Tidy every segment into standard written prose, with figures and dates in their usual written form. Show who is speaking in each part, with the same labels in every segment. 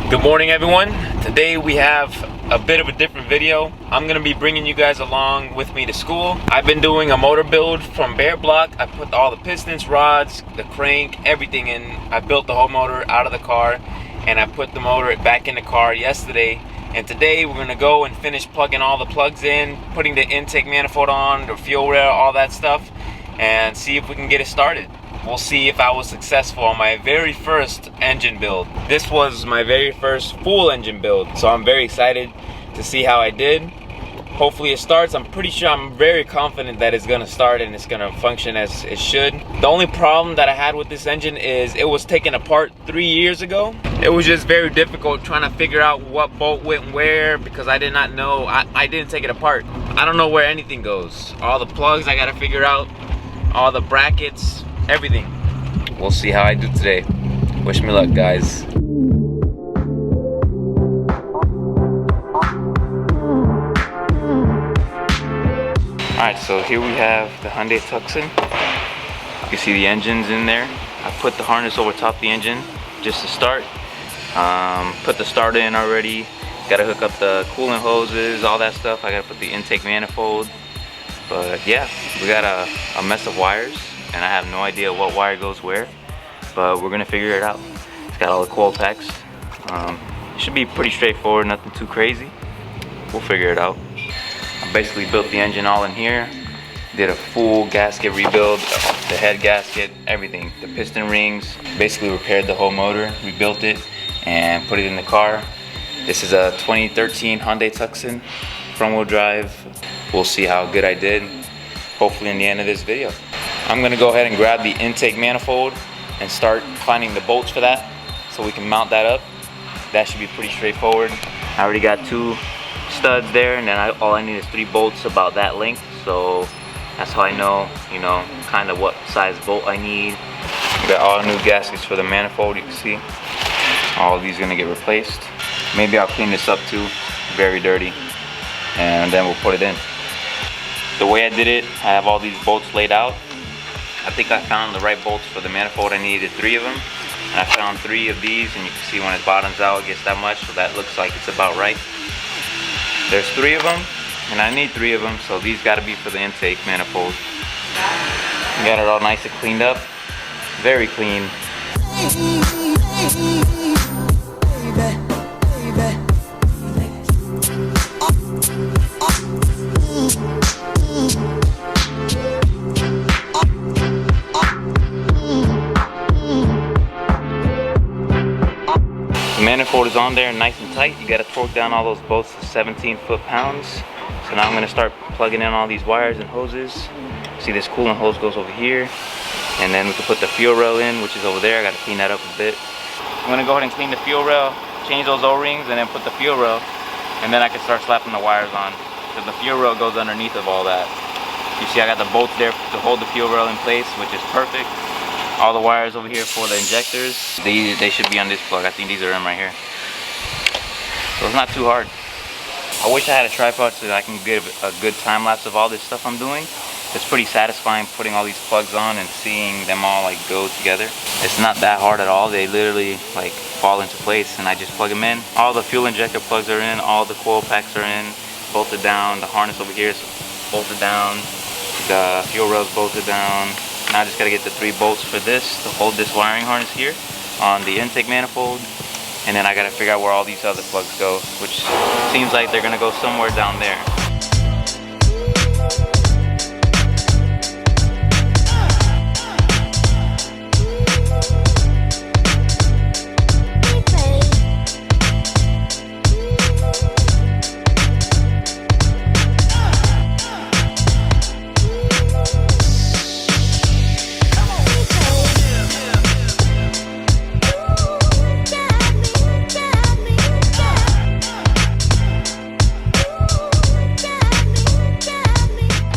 Speaker 1: Good morning, everyone. Today we have a bit of a different video. I'm gonna be bringing you guys along with me to school. I've been doing a motor build from bare block. I put all the pistons, rods, the crank, everything in. I built the whole motor out of the car, and I put the motor back in the car yesterday. And today we're gonna go and finish plugging all the plugs in, putting the intake manifold on, the fuel rail, all that stuff, and see if we can get it started. We'll see if I was successful on my very first engine build. This was my very first full engine build, so I'm very excited to see how I did. Hopefully it starts. I'm very confident that it's gonna start and it's gonna function as it should. The only problem that I had with this engine is it was taken apart 3 years ago. It was just very difficult trying to figure out what bolt went where because I did not know. I didn't take it apart. I don't know where anything goes. All the plugs I gotta figure out, all the brackets, everything. We'll see how I do today. Wish me luck, guys. Alright, so here we have the Hyundai Tucson. You can see the engine's in there. I put the harness over top of the engine just to start. Put the starter in already. Gotta hook up the coolant hoses, all that stuff. I gotta put the intake manifold. But yeah, we got a mess of wires, and I have no idea what wire goes where, but we're gonna figure it out. It's got all the coil packs. It should be pretty straightforward, nothing too crazy. We'll figure it out. I basically built the engine all in here. Did a full gasket rebuild, the head gasket, everything. The piston rings, basically repaired the whole motor, rebuilt it, and put it in the car. This is a 2013 Hyundai Tucson, front wheel drive. We'll see how good I did, hopefully in the end of this video. I'm gonna go ahead and grab the intake manifold and start finding the bolts for that so we can mount that up. That should be pretty straightforward. I already got 2 studs there, and then all I need is 3 bolts about that length, so that's how I know, kind of what size bolt I need. Got all new gaskets for the manifold. You can see all of these are gonna get replaced. Maybe I'll clean this up too, very dirty, and then we'll put it in. The way I did it, I have all these bolts laid out. I think I found the right bolts for the manifold. I needed 3 of them, and I found 3 of these, and you can see when it bottoms out it gets that much, so that looks like it's about right. There's 3 of them, and I need 3 of them, so these got to be for the intake manifold. Got it all nice and cleaned up, very clean. The manifold is on there nice and tight. You got to torque down all those bolts to 17 foot-pounds. So now I'm going to start plugging in all these wires and hoses. See, this coolant hose goes over here, and then we can put the fuel rail in, which is over there. I got to clean that up a bit. I'm going to go ahead and clean the fuel rail, change those O-rings, and then put the fuel rail, and then I can start slapping the wires on, because the fuel rail goes underneath of all that. You see I got the bolts there to hold the fuel rail in place, which is perfect. All the wires over here for the injectors, they should be on this plug. I think these are them right here. So it's not too hard. I wish I had a tripod so that I can get a good time lapse of all this stuff I'm doing. It's pretty satisfying putting all these plugs on and seeing them all like go together. It's not that hard at all. They literally like fall into place, and I just plug them in. All the fuel injector plugs are in, all the coil packs are in, bolted down. The harness over here is bolted down. The fuel rail's bolted down. Now I just gotta get the 3 bolts for this to hold this wiring harness here on the intake manifold, and then I gotta figure out where all these other plugs go, which seems like they're gonna go somewhere down there.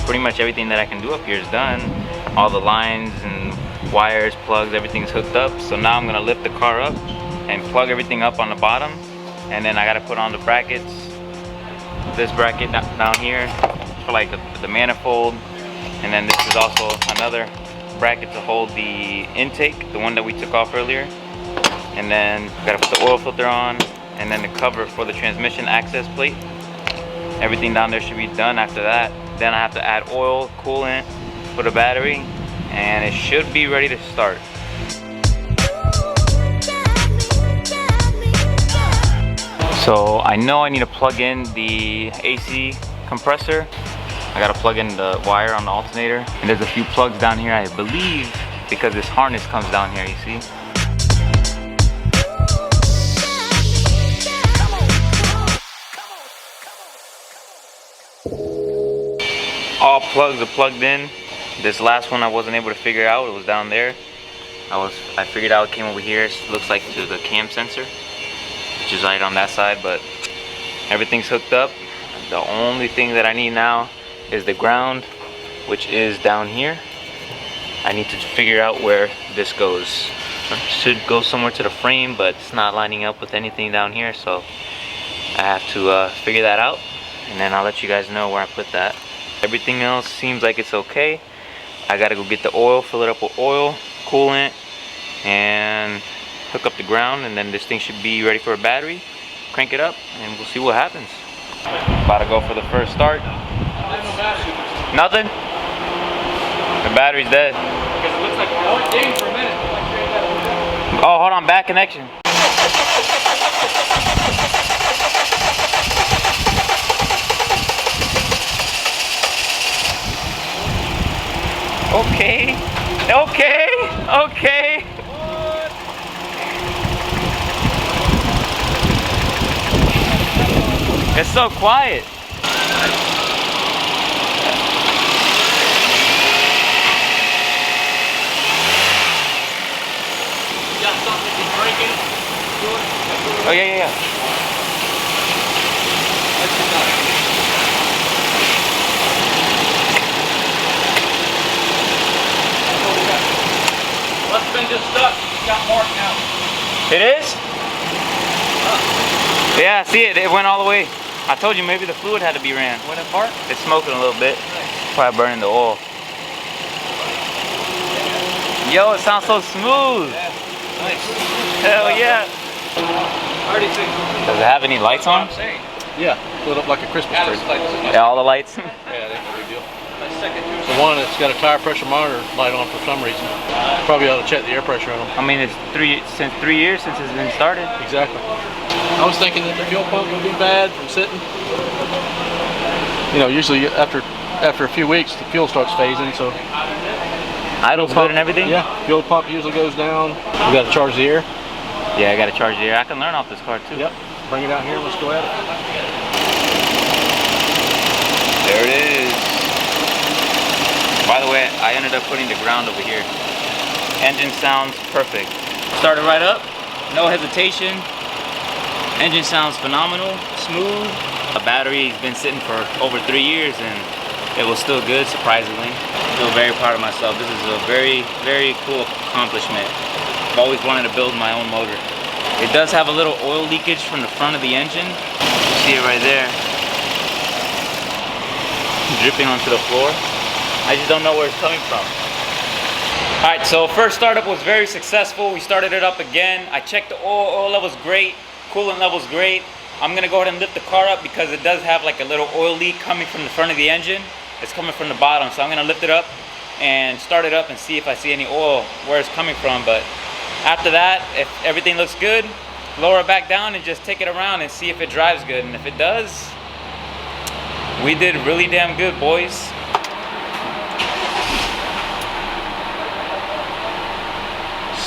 Speaker 1: Pretty much everything that I can do up here is done. All the lines and wires, plugs, everything's hooked up. So now I'm gonna lift the car up and plug everything up on the bottom, and then I gotta put on the brackets. This bracket down here for like the manifold, and then this is also another bracket to hold the intake, the one that we took off earlier. And then gotta put the oil filter on, and then the cover for the transmission access plate. Everything down there should be done after that. Then I have to add oil, coolant for the battery, and it should be ready to start. So I know I need to plug in the AC compressor. I gotta plug in the wire on the alternator. And there's a few plugs down here, I believe, because this harness comes down here, you see? All plugs are plugged in. This last one I wasn't able to figure out. It was down there. I figured out it came over here. It looks like to the cam sensor, which is right on that side, but everything's hooked up. The only thing that I need now is the ground, which is down here. I need to figure out where this goes. It should go somewhere to the frame, but it's not lining up with anything down here, so I have to figure that out, and then I'll let you guys know where I put that. Everything else seems like it's okay. I gotta go get the oil, fill it up with oil, coolant, and hook up the ground, and then this thing should be ready for a battery. Crank it up, and we'll see what happens. About to go for the first start. Nothing? The battery's dead.
Speaker 2: Because it looks like it's ding for a minute.
Speaker 1: Oh, hold on, bad connection. Okay, okay, okay. It's so quiet. Oh yeah.
Speaker 2: Must have been just stuck. It's got marked now.
Speaker 1: It is? Yeah, I see it. It went all the way. I told you maybe the fluid had to be ran.
Speaker 2: Went apart?
Speaker 1: It's smoking a little bit. Probably burning the oil. Yo, it sounds so smooth.
Speaker 2: Yeah. Nice.
Speaker 1: Hell yeah.
Speaker 2: Does
Speaker 1: it have any lights on?
Speaker 2: Yeah, lit up like a Christmas tree.
Speaker 1: Yeah, all the lights.
Speaker 2: Yeah, that's no big deal. The one that's got a tire pressure monitor light on for some reason. Probably ought to check the air pressure on them.
Speaker 1: I mean, it's 3 years since it's been started.
Speaker 2: Exactly. I was thinking that the fuel pump would be bad from sitting. You know, usually after a few weeks, the fuel starts phasing, so.
Speaker 1: Idle's good and everything?
Speaker 2: Yeah, fuel pump usually goes down. We got to charge the air.
Speaker 1: Yeah, I got to charge the air. I can learn off this car too.
Speaker 2: Yep. Bring it out here. Let's go at it.
Speaker 1: There it is. By the way, I ended up putting the ground over here. Engine sounds perfect. Started right up, no hesitation. Engine sounds phenomenal, smooth. The battery's been sitting for over 3 years and it was still good, surprisingly. I feel very proud of myself. This is a very, very cool accomplishment. I've always wanted to build my own motor. It does have a little oil leakage from the front of the engine. You see it right there. Dripping onto the floor. I just don't know where it's coming from. Alright, so first startup was very successful. We started it up again. I checked the oil level's great, coolant level's great. I'm gonna go ahead and lift the car up because it does have like a little oil leak coming from the front of the engine. It's coming from the bottom, so I'm gonna lift it up and start it up and see if I see any oil where it's coming from. But after that, if everything looks good, lower it back down and just take it around and see if it drives good. And if it does, we did really damn good, boys.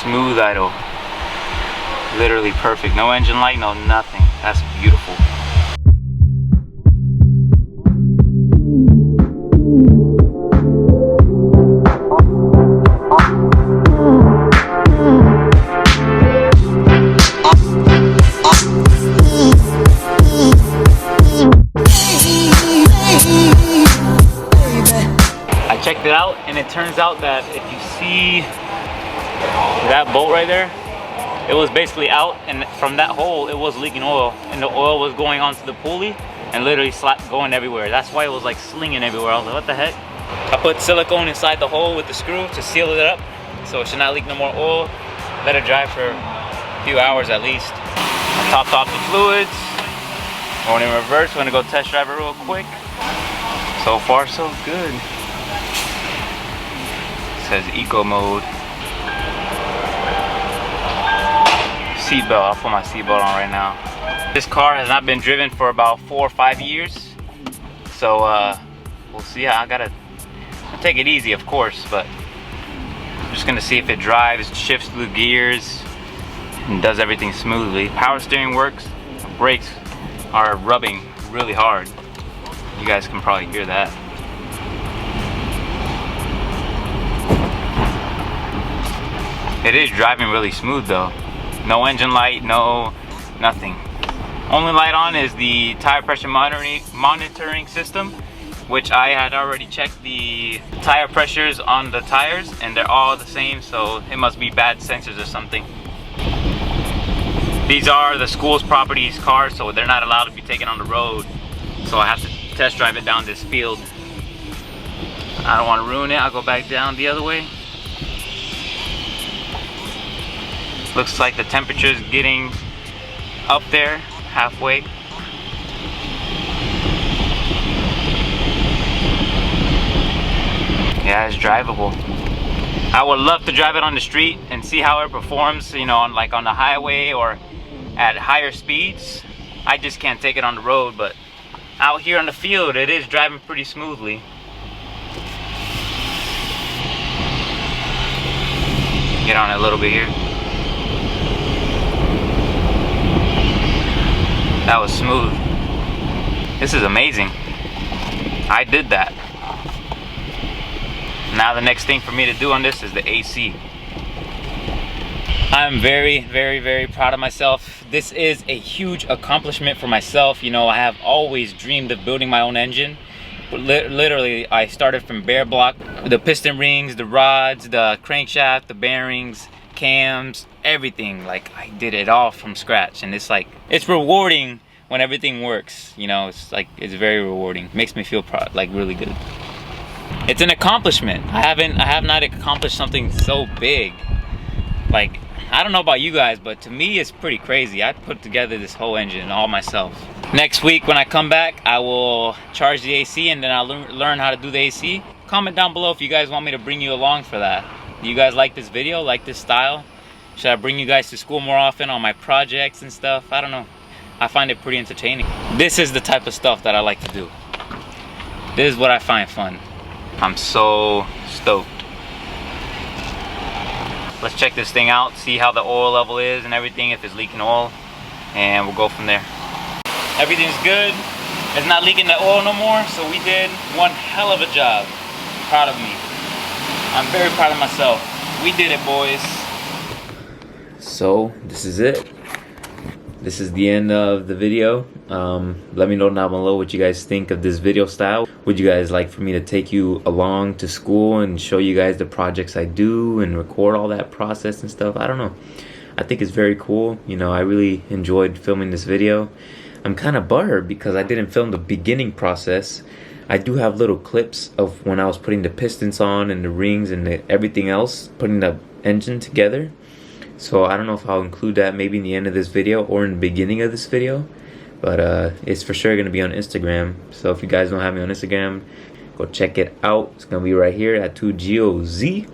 Speaker 1: Smooth idle. Literally perfect. No engine light, no nothing. That's beautiful. I checked it out and it turns out that if you see that bolt right there, it was basically out, and from that hole it was leaking oil, and the oil was going onto the pulley and literally going everywhere. That's why it was like slinging everywhere. I was like, what the heck? I put silicone inside the hole with the screw to seal it up so it should not leak no more oil. Let it dry for a few hours at least. I'm Topped off the fluids. Going in reverse. We're gonna go test drive it real quick. So far, so good. It says eco mode. Seatbelt. I'll put my seatbelt on right now. This car has not been driven for about 4 or 5 years. So we'll see how I'll take it easy, of course, but I'm just gonna see if it drives, shifts through gears, and does everything smoothly. Power steering works. Brakes are rubbing really hard. You guys can probably hear that. It is driving really smooth though. No engine light, nothing. Only light on is the tire pressure monitoring system, which I had already checked the tire pressures on the tires and they're all the same, so it must be bad sensors or something. These are the school's properties cars, so they're not allowed to be taken on the road. So I have to test drive it down this field. I don't want to ruin it. I'll go back down the other way. Looks like the temperature is getting up there, halfway. Yeah, it's drivable. I would love to drive it on the street and see how it performs, you know, on the highway or at higher speeds. I just can't take it on the road, but out here on the field, it is driving pretty smoothly. Get on it a little bit here. That was smooth. This is amazing. I did that. Now the next thing for me to do on this is the AC. I'm very, very, very proud of myself. This is a huge accomplishment for myself. You know, I have always dreamed of building my own engine. But literally, I started from bare block. The piston rings, the rods, the crankshaft, the bearings, cams, everything. Like, I did it all from scratch. And it's like, it's rewarding when everything works. You know, it's like, it's very rewarding. Makes me feel proud, like really good. It's an accomplishment. I have not accomplished something so big. Like, I don't know about you guys, but to me it's pretty crazy. I put together this whole engine all myself. Next week when I come back, I will charge the AC and then I'll learn how to do the AC. Comment down below if you guys want me to bring you along for that. Do you guys like this video, like this style? Should I bring you guys to school more often on my projects and stuff? I don't know. I find it pretty entertaining. This is the type of stuff that I like to do. This is what I find fun. I'm so stoked. Let's check this thing out, see how the oil level is and everything, if it's leaking oil, and we'll go from there. Everything's good. It's not leaking the oil no more, so we did one hell of a job. Proud of me. I'm very proud of myself. We did it, boys. So, this is it. This is the end of the video. Let me know down below what you guys think of this video style. Would you guys like for me to take you along to school and show you guys the projects I do and record all that process and stuff? I don't know. I think it's very cool. You know, I really enjoyed filming this video. I'm kind of buttered because I didn't film the beginning process. I do have little clips of when I was putting the pistons on and the rings and everything else, putting the engine together. So I don't know if I'll include that maybe in the end of this video or in the beginning of this video. But it's for sure going to be on Instagram. So if you guys don't have me on Instagram, go check it out. It's going to be right here at 2GOZ.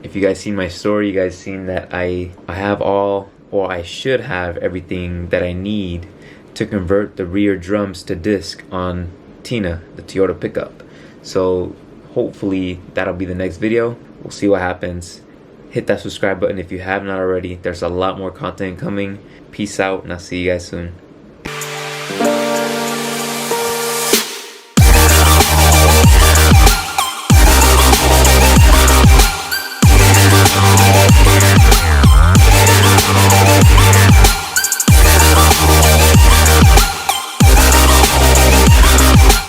Speaker 1: If you guys seen my story, you guys seen that I have all, or I should have everything that I need to convert the rear drums to disc on Tina, the Toyota pickup. So hopefully that'll be the next video. We'll see what happens. Hit that subscribe button if you have not already. There's a lot more content coming. Peace out, and I'll see you guys soon.